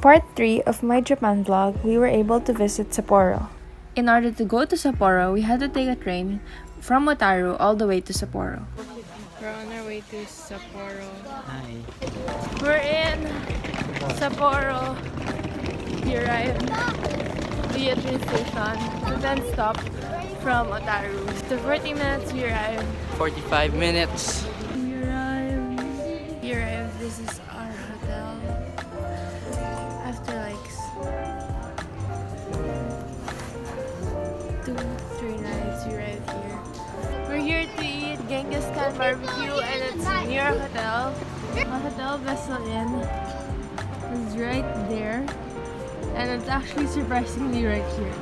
part 3 of my Japan vlog, we were able to visit Sapporo. In order to go to Sapporo, we had to take a train from Otaru all the way to Sapporo. We're on our way to Sapporo. Hi. We're in Sapporo. We arrived via train station and then stopped from Otaru. After 40 minutes, we arrived. 45 minutes. We arrived. This is our hotel. After like 2-3 nights, we arrived here. We're here to eat Genghis Khan barbecue and it's near our hotel. Our hotel Vessel Inn is right there and it's actually surprisingly right here.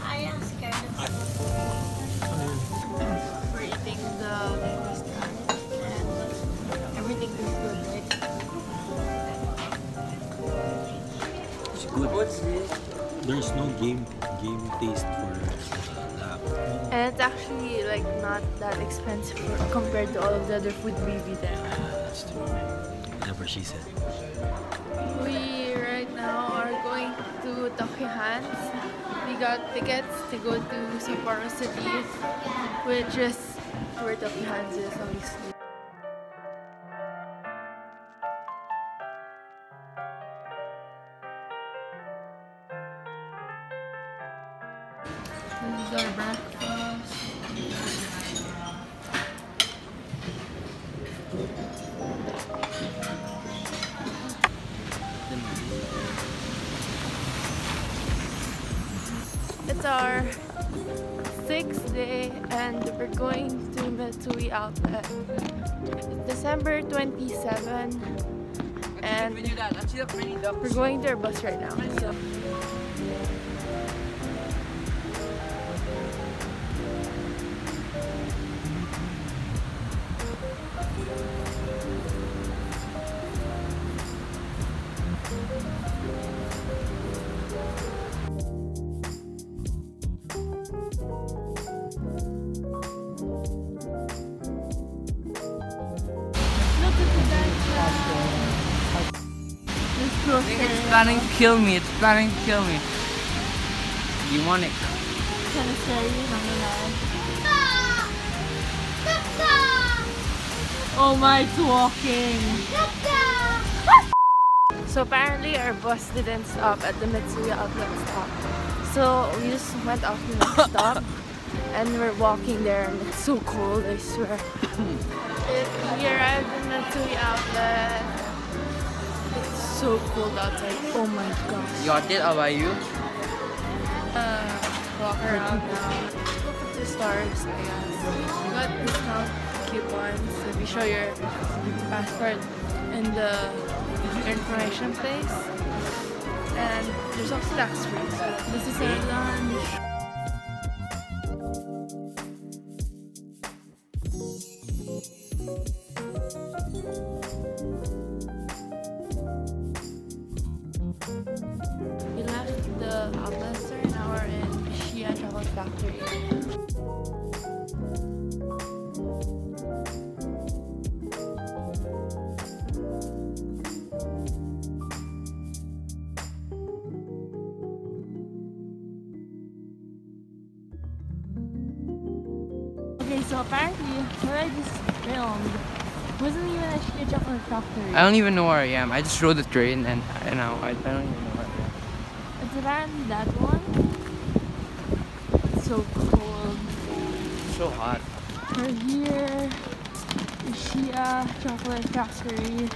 I am scared of We're eating the Genghis Khan and everything is good, right? It's good. There's no game taste for that. And it's actually like not that expensive compared to all of the other food we've eaten. That's true. Whatever she said. We right now are going to Tokyohan's. We got tickets to go to Sapporo City, which is where Tokyohan's is, obviously. This is our breakfast. It's our 6th day and we're going to Mitsui Outlet. It's December 27 and we're going to our bus right now. So. It's planning to kill me. It's planning to kill me. Demonic. Kind of scary, not gonna lie. Oh my, it's walking. So apparently our bus didn't stop at the Mitsui Outlet stop. So we just went off the next stop and we're walking there and it's so cold, I swear. We arrived in Mitsui Outlet. It's so cold outside. Oh my gosh. You got it? How about you? Walk around now. Look at the stars, I guess. You got discount coupons if you show your passport in the information place. And there's also tax free. So this is our lunch. We left the outlet store and now we're in Hiii Chocolate Factory. Okay, so apparently what I just filmed wasn't even a Hiii Chocolate Factory. I don't even know where I am. I just rode the train and I don't even know where I am. It's apparently that one. It's so cold. It's so hot. We're here. Hiii Chocolate Factory.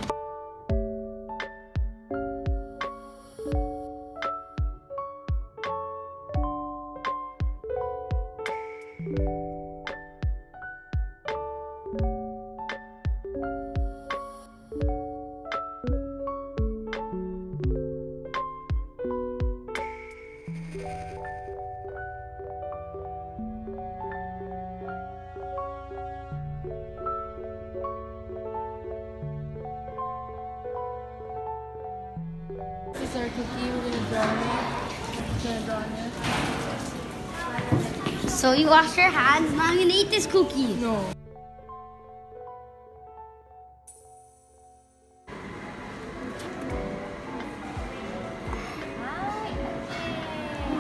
So you wash your hands. Now I'm gonna eat this cookie. No.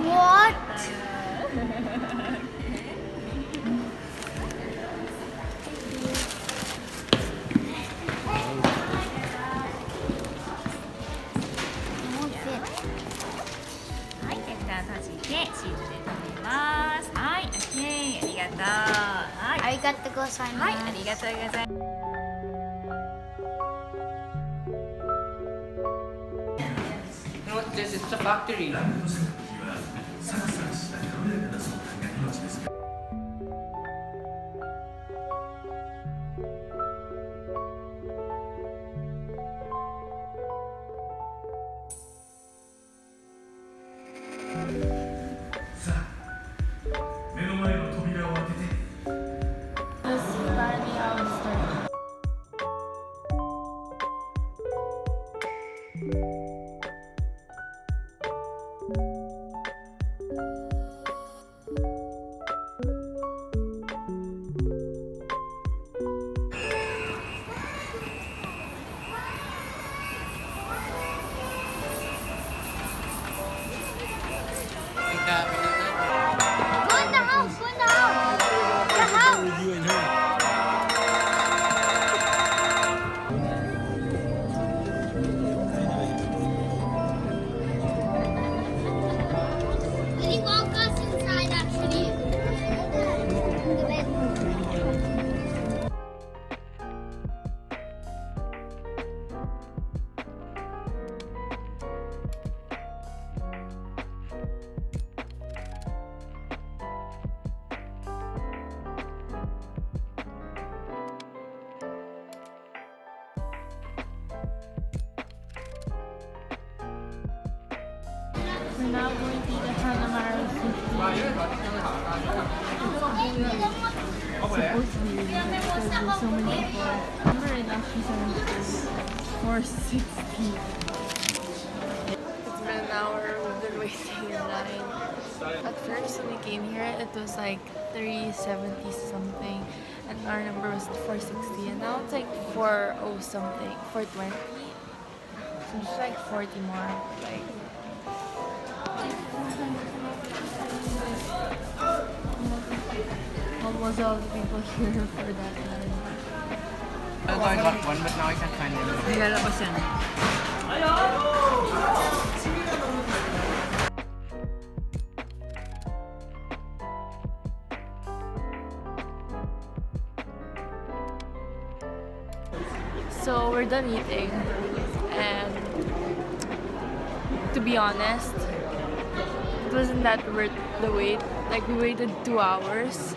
What? Won't fit. はい、蓋閉じてシートで留めます。はい、オッケー、ありがとう。はい、ありがとうございます。はい、ありがとうございます。You know what this is? It's a factory. This Bali oyster. Go in the house. Go in the house. The house. Will you walk us inside actually? The bed. We're now going to the Hanamara sushi. Supposed to be really good because there's so many people. Remember it actually said 460. It's been an hour, we've been waiting in line. At first when we came here, it was like 370 something and our number was 460 and now it's like 40 something, 420. So it's like 40 more. Like almost all the people here for that line. I got one, but now I can't find it. Nilalabas yan. So we're done eating and to be honest, it wasn't that worth the wait. Like we waited 2 hours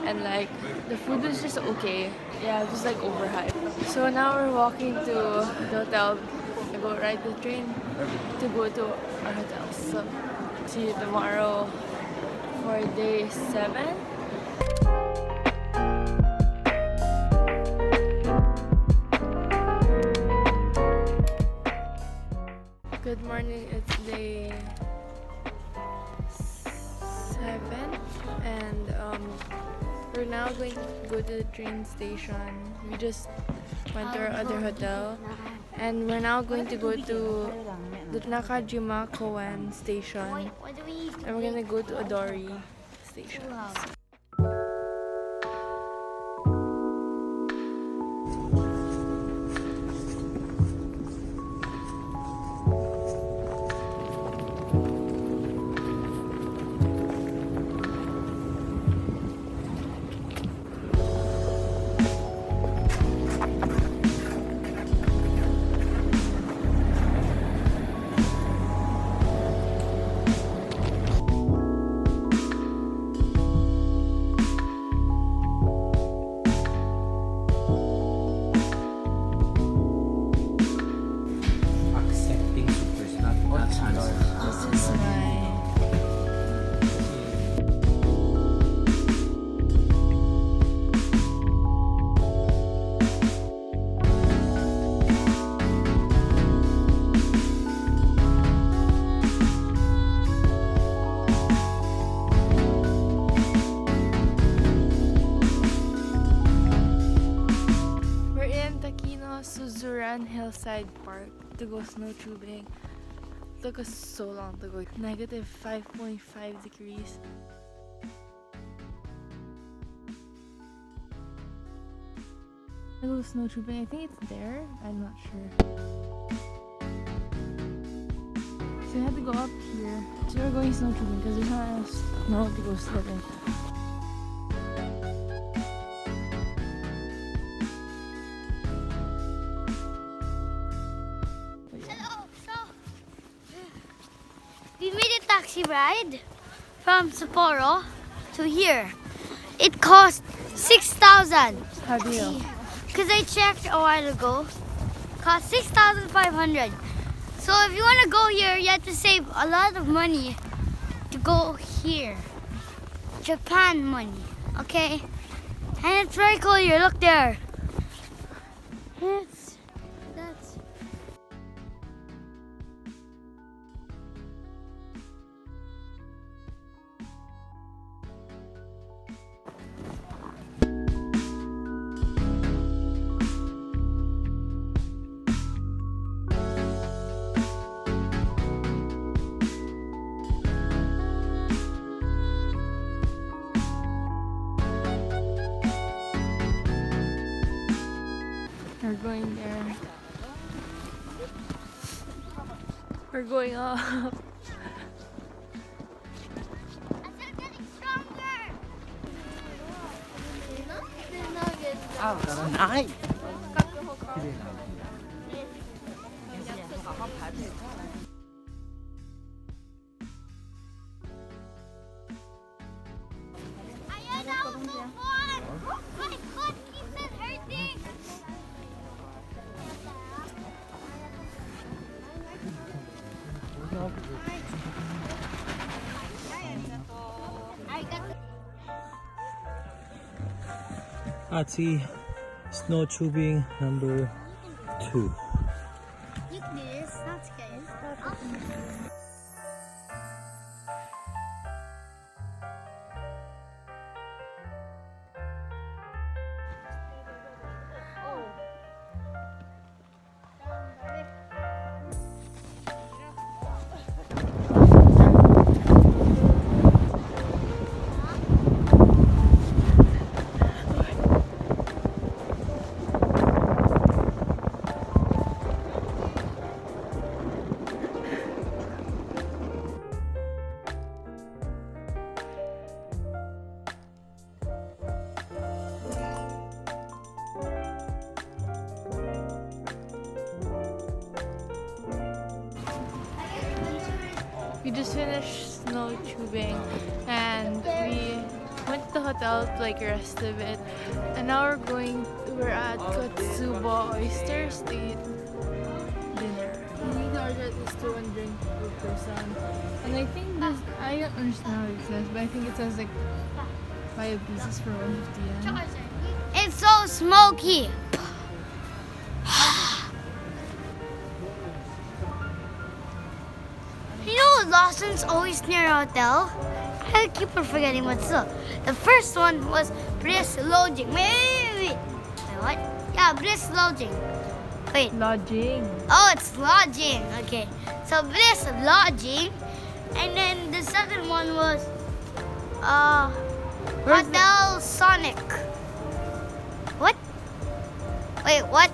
and like the food was just okay. Yeah, it was like overhyped. So now we're walking to the hotel to go ride the train to go to our hotel. So see you tomorrow for day 7. Good morning, it's day 7 and we're now going to go to the train station. We just went to our other hotel and we're now going to go to the Nakajima Koen station What do we eat? and we're gonna go to Odori station. hillside park to go snow tubing. Took us so long to go. Negative 5.5 degrees. I go snow tubing. I think it's there. I'm not sure. So we had to go up here. So we're going snow tubing because there's not enough snow to go sledding. We made a taxi ride from Sapporo to here. It cost 6,000. How do you? Because I checked a while ago. Cost 6,500. So if you want to go here, you have to save a lot of money to go here. Japan money, okay? And it's very cool here. Look there. That's. We're going there. We're going up. I'm getting stronger. 나이. I don't know what. My foot keeps on hurting. Ati snow tubing number 2. You can do this. That's good. We just finished snow tubing and we went to the hotel to like rest a bit. And now we're at Katsuba Oysters to eat dinner. We need to order at least 2 drink per person. And I think this, I don't understand how it says, but I think it says like 5 pieces for 150 yen. It's so smoky. You know Lawson's always near a hotel? I keep on forgetting what's up. The first one was Bliss Lodging. Wait. Wait, what? Yeah, Bliss Lodging. Wait. Lodging. Oh, it's lodging. Okay. So Bliss Lodging. And then the second one was Where's Hotel Sonic. What? Wait, what?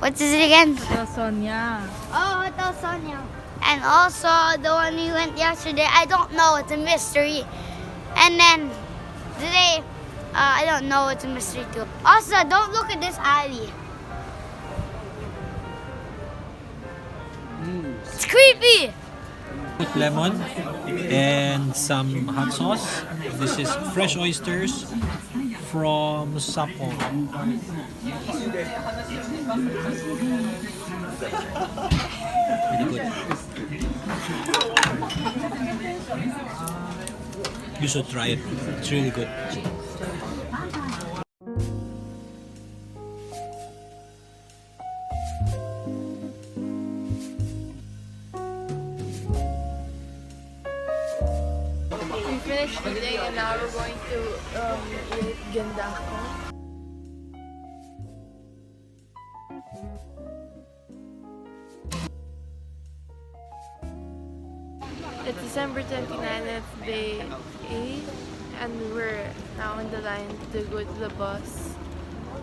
What is it again? Hotel Sonia. Oh, Hotel Sonia. And also the one we went yesterday, I don't know, it's a mystery. And then today, I don't know, it's a mystery too. Also, don't look at this alley. It's creepy. With lemon and some hot sauce. This is fresh oysters from Sapporo. Really good. You should try it. It's really good. We finished eating and now we're going to eat gendako. December 29th, it's day 8, and we're now in the line to go to the bus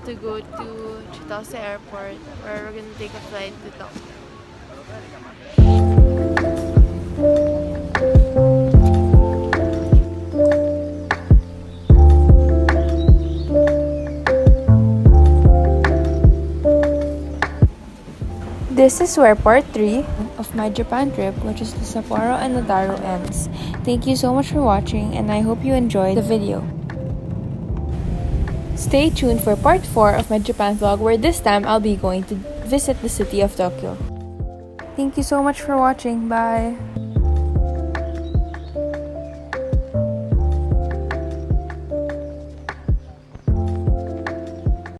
to go to Chitose Airport, where we're gonna take a flight to Tokyo. This is where part 3 of my Japan trip, which is the Sapporo and Otaru, ends. Thank you so much for watching, and I hope you enjoyed the video. Stay tuned for part 4 of my Japan vlog, where this time I'll be going to visit the city of Tokyo. Thank you so much for watching. Bye!